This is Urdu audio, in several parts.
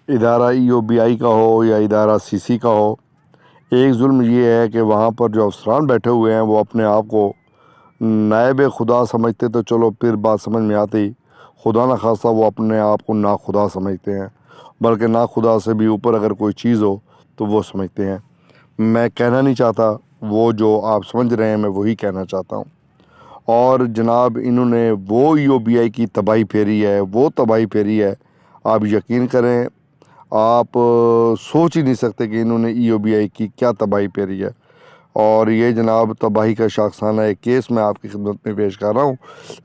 ادارہ EOBI کا ہو یا ادارہ CC کا ہو، ایک ظلم یہ ہے کہ وہاں پر جو افسران بیٹھے ہوئے ہیں وہ اپنے آپ کو نائب خدا سمجھتے تو چلو پھر بات سمجھ میں آتی، خدا نخواستہ وہ اپنے آپ کو ناخدا سمجھتے ہیں، بلکہ ناخدا سے بھی اوپر اگر کوئی چیز ہو تو وہ سمجھتے ہیں۔ میں کہنا نہیں چاہتا، وہ جو آپ سمجھ رہے ہیں میں وہی کہنا چاہتا ہوں۔ اور جناب انہوں نے وہ EOBI کی تباہی پھیری ہے، وہ تباہی پھیری ہے، آپ یقین کریں، آپ سوچ ہی نہیں سکتے کہ انہوں نے EOBI کی کیا تباہی پھیری ہے۔ اور یہ جناب تباہی کا شاخسانہ ایک کیس میں آپ کی خدمت میں پیش کر رہا ہوں۔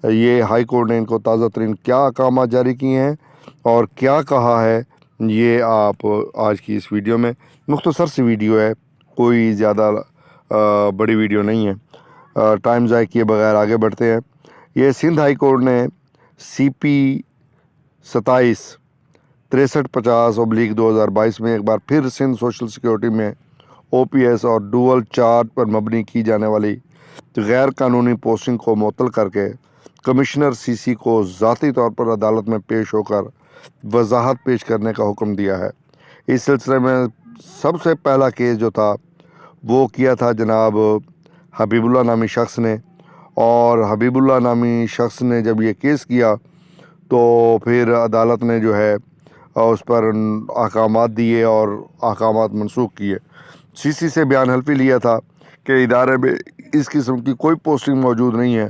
یہ ہائی کورٹ نے ان کو تازہ ترین کیا احکامات جاری کیے ہیں اور کیا کہا ہے، یہ آپ آج کی اس ویڈیو میں، مختصر سی ویڈیو ہے، کوئی زیادہ بڑی ویڈیو نہیں ہے، ٹائم ضائع کیے بغیر آگے بڑھتے ہیں۔ یہ سندھ ہائی کورٹ نے CP 27-6350/2022 میں ایک بار پھر سندھ سوشل سیکیورٹی میں OPS اور ڈوئل چارج پر مبنی کی جانے والی غیر قانونی پوسٹنگ کو معطل کر کے کمشنر CC کو ذاتی طور پر عدالت میں پیش ہو کر وضاحت پیش کرنے کا حکم دیا ہے۔ اس سلسلے میں سب سے پہلا کیس جو تھا وہ کیا تھا جناب حبیب اللہ نامی شخص نے، اور حبیب اللہ نامی شخص نے جب یہ کیس کیا تو پھر عدالت نے جو ہے اس پر احکامات دیے اور احکامات منسوخ کیے۔ CC سے بیان حلفی لیا تھا کہ ادارے میں اس قسم کی کوئی پوسٹنگ موجود نہیں ہے،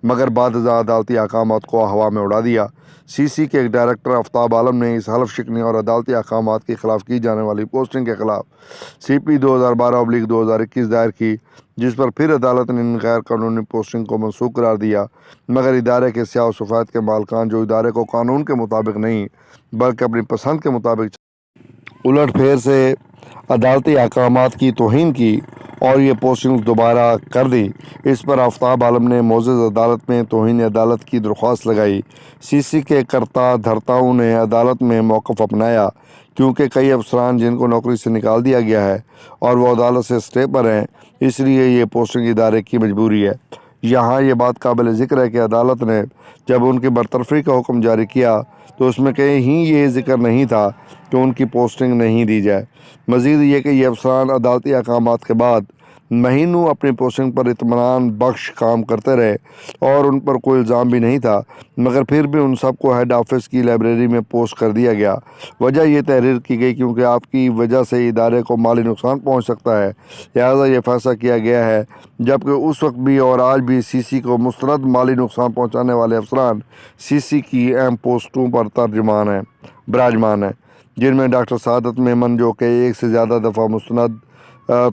مگر بعد ازاں عدالتی احکامات کو ہوا میں اڑا دیا۔ CC کے ایک ڈائریکٹر آفتاب عالم نے اس حلف شکنی اور عدالتی احکامات کے خلاف کی جانے والی پوسٹنگ کے خلاف CP 2012/2021 دائر کی، جس پر پھر عدالت نے ان غیر قانونی پوسٹنگ کو منسوخ قرار دیا، مگر ادارے کے سیاہ و سفید کے مالکان جو ادارے کو قانون کے مطابق نہیں بلکہ اپنی پسند کے مطابق الٹ پھیر سے عدالتی احکامات کی توہین کی اور یہ پوسٹنگ دوبارہ کر دی۔ اس پر آفتاب عالم نے معزز عدالت میں توہین عدالت کی درخواست لگائی۔ CC کے کرتا دھرتاؤں نے عدالت میں موقف اپنایا، کیونکہ کئی افسران جن کو نوکری سے نکال دیا گیا ہے اور وہ عدالت سے اسٹے پر ہیں، اس لیے یہ پوسٹنگ ادارے کی مجبوری ہے۔ یہاں یہ بات قابل ذکر ہے کہ عدالت نے جب ان کی برطرفی کا حکم جاری کیا تو اس میں کہیں یہ ذکر نہیں تھا کہ ان کی پوسٹنگ نہیں دی جائے۔ مزید یہ کہ یہ افسران عدالتی احکامات کے بعد مہینوں اپنی پوسٹنگ پر اطمینان بخش کام کرتے رہے اور ان پر کوئی الزام بھی نہیں تھا، مگر پھر بھی ان سب کو ہیڈ آفس کی لائبریری میں پوسٹ کر دیا گیا۔ وجہ یہ تحریر کی گئی کیونکہ آپ کی وجہ سے ادارے کو مالی نقصان پہنچ سکتا ہے، لہٰذا یہ فیصلہ کیا گیا ہے، جبکہ اس وقت بھی اور آج بھی CC کو مستند مالی نقصان پہنچانے والے افسران CC کی اہم پوسٹوں پر براجمان ہیں، جن میں ڈاکٹر سعادت میمن جو کہ ایک سے زیادہ دفعہ مستند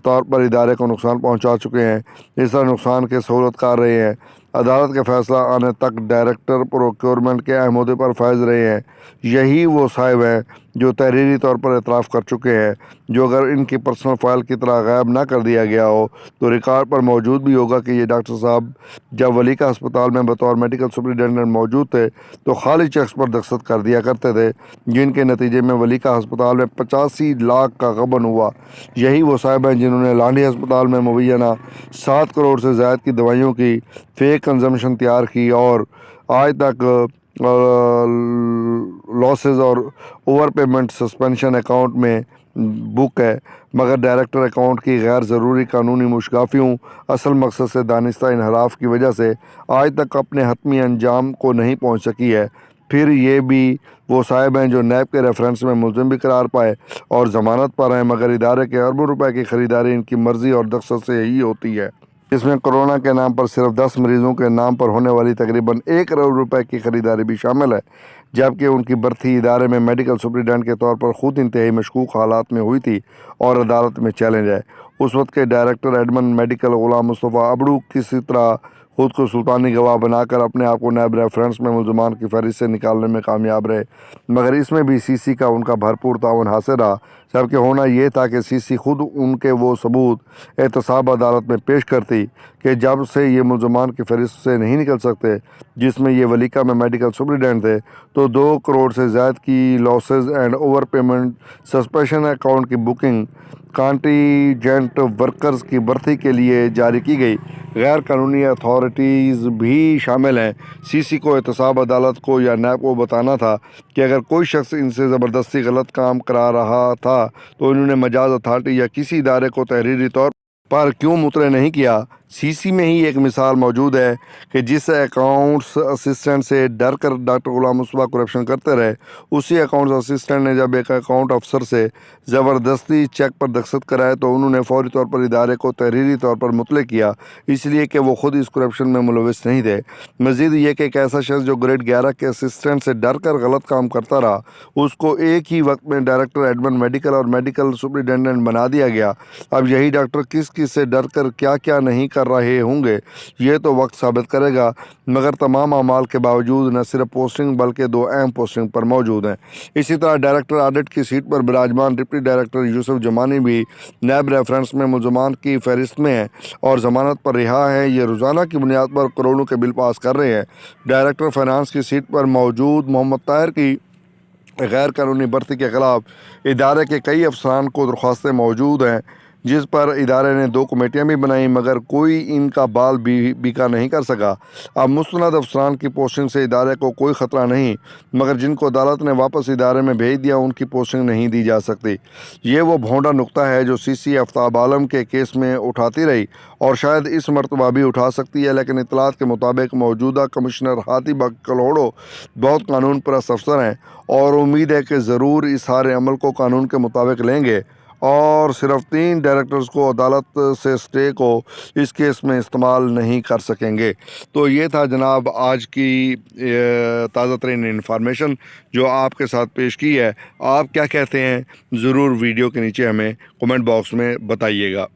طور پر ادارے کو نقصان پہنچا چکے ہیں، اس طرح نقصان کے سہولت کار رہے ہیں، عدالت کے فیصلہ آنے تک ڈائریکٹر پروکیورمنٹ کے اہم عہدے پر فائز رہے ہیں۔ یہی وہ صاحب ہیں جو تحریری طور پر اعتراف کر چکے ہیں، جو اگر ان کی پرسنل فائل کی طرح غائب نہ کر دیا گیا ہو تو ریکارڈ پر موجود بھی ہوگا کہ یہ ڈاکٹر صاحب جب ولیکا ہسپتال میں بطور میڈیکل سپرنٹینڈنٹ موجود تھے تو خالی چیکس پر دستخط کر دیا کرتے تھے، جن کے نتیجے میں ولیکا ہسپتال میں 85 لاکھ کا غبن ہوا۔ یہی وہ صاحب ہیں جنہوں نے لانڈھی ہسپتال میں مبینہ 7 کروڑ سے زائد کی دوائیوں کی فیک کنزمپشن تیار کی اور آج تک لاسز اور اوور پیمنٹ سسپینشن اکاؤنٹ میں بک ہے، مگر ڈائریکٹر اکاؤنٹ کی غیر ضروری قانونی مشگافیوں، اصل مقصد سے دانستہ انحراف کی وجہ سے آج تک اپنے حتمی انجام کو نہیں پہنچ سکی ہے۔ پھر یہ بھی وہ صاحب ہیں جو نیب کے ریفرنس میں ملزم بھی قرار پائے اور ضمانت پر ہیں، مگر ادارے کے اربوں روپے کی خریداری ان کی مرضی اور دخشت سے ہی ہوتی ہے۔ اس میں کورونا کے نام پر صرف 10 مریضوں کے نام پر ہونے والی تقریباً 1 کروڑ روپے کی خریداری بھی شامل ہے، جبکہ ان کی برتھی ادارے میں میڈیکل سپرنٹینڈنٹ کے طور پر خود انتہائی مشکوک حالات میں ہوئی تھی اور عدالت میں چیلنج ہے۔ اس وقت کے director admin medical Ghulam Mustafa Abro کسی طرح خود کو سلطانی گواہ بنا کر اپنے آپ کو نیب ریفرنس میں ملزمان کی فہرست سے نکالنے میں کامیاب رہے، مگر اس میں بھی CC کا ان کا بھرپور تعاون حاصل رہا۔ جبکہ ہونا یہ تھا کہ سی سی خود ان کے وہ ثبوت احتساب عدالت میں پیش کرتی کہ جب سے یہ ملزمان کی فہرست سے نہیں نکل سکتے، جس میں یہ ولیکا میں میڈیکل سپرنٹینڈنٹ تھے، تو 2 کروڑ سے زائد کی losses and over payment, suspension account کی بکنگ، کانٹینجنٹ ورکرز کی بھرتی کے لیے جاری کی گئی۔ غیر قانونی اتھارٹیز بھی شامل ہیں۔ سی سی کو احتساب عدالت کو یا نیب کو بتانا تھا کہ اگر کوئی شخص ان سے زبردستی غلط کام کرا رہا تھا تو انہوں نے مجاز اتھارٹی یا کسی ادارے کو تحریری طور پر کیوں مطلع نہیں کیا۔ سی سی میں ہی ایک مثال موجود ہے کہ جس اکاؤنٹس اسسٹنٹ سے ڈر کر ڈاکٹر غلام مصطفیٰ کرپشن کرتے رہے، اسی اکاؤنٹس اسسٹنٹ نے جب ایک اکاؤنٹ افسر سے زبردستی چیک پر دستخط کرائے تو انہوں نے فوری طور پر ادارے کو تحریری طور پر مطلع کیا، اس لیے کہ وہ خود اس کرپشن میں ملوث نہیں تھے۔ مزید یہ کہ ایک ایسا شخص جو گریڈ 11 کے اسسٹنٹ سے ڈر کر غلط کام کرتا رہا، اس کو ایک ہی وقت میں ڈائریکٹر ایڈمن میڈیکل اور میڈیکل سپرنٹینڈنٹ بنا دیا گیا۔ اب یہی ڈاکٹر کس کس سے ڈر کر کیا کیا نہیں کر رہے ہوں گے، یہ تو وقت ثابت کرے گا، مگر تمام اعمال کے باوجود نہ صرف پوسٹنگ بلکہ 2 اہم پوسٹنگ پر موجود ہیں۔ اسی طرح ڈائریکٹر آڈٹ کی سیٹ پر براجمان ڈپٹی ڈائریکٹر یوسف جمانی بھی نیب ریفرنس میں ملزمان کی فہرست میں ہیں اور ضمانت پر رہا ہیں۔ یہ روزانہ کی بنیاد پر کروڑوں کے بل پاس کر رہے ہیں۔ ڈائریکٹر فائنانس کی سیٹ پر موجود محمد طاہر کی غیر قانونی بھرتی کے خلاف ادارے کے کئی افسران کو درخواستیں موجود ہیں، جس پر ادارے نے 2 کمیٹیاں بھی بنائیں، مگر کوئی ان کا بال بیکا نہیں کر سکا۔ اب مستند افسران کی پوسٹنگ سے ادارے کو کوئی خطرہ نہیں، مگر جن کو عدالت نے واپس ادارے میں بھیج دیا ان کی پوسٹنگ نہیں دی جا سکتی۔ یہ وہ بھونڈا نکتہ ہے جو سی سی آفتاب عالم کے کیس میں اٹھاتی رہی اور شاید اس مرتبہ بھی اٹھا سکتی ہے، لیکن اطلاعات کے مطابق موجودہ کمشنر ہاتھی باغ کلوڑو بہت قانون پرست افسر ہیں اور امید ہے کہ ضرور اس سارے عمل کو قانون کے مطابق لیں گے اور صرف 3 ڈائریکٹرز کو عدالت سے سٹے کو اس کیس میں استعمال نہیں کر سکیں گے۔ تو یہ تھا جناب آج کی تازہ ترین انفارمیشن جو آپ کے ساتھ پیش کی ہے۔ آپ کیا کہتے ہیں ضرور ویڈیو کے نیچے ہمیں کمنٹ باکس میں بتائیے گا۔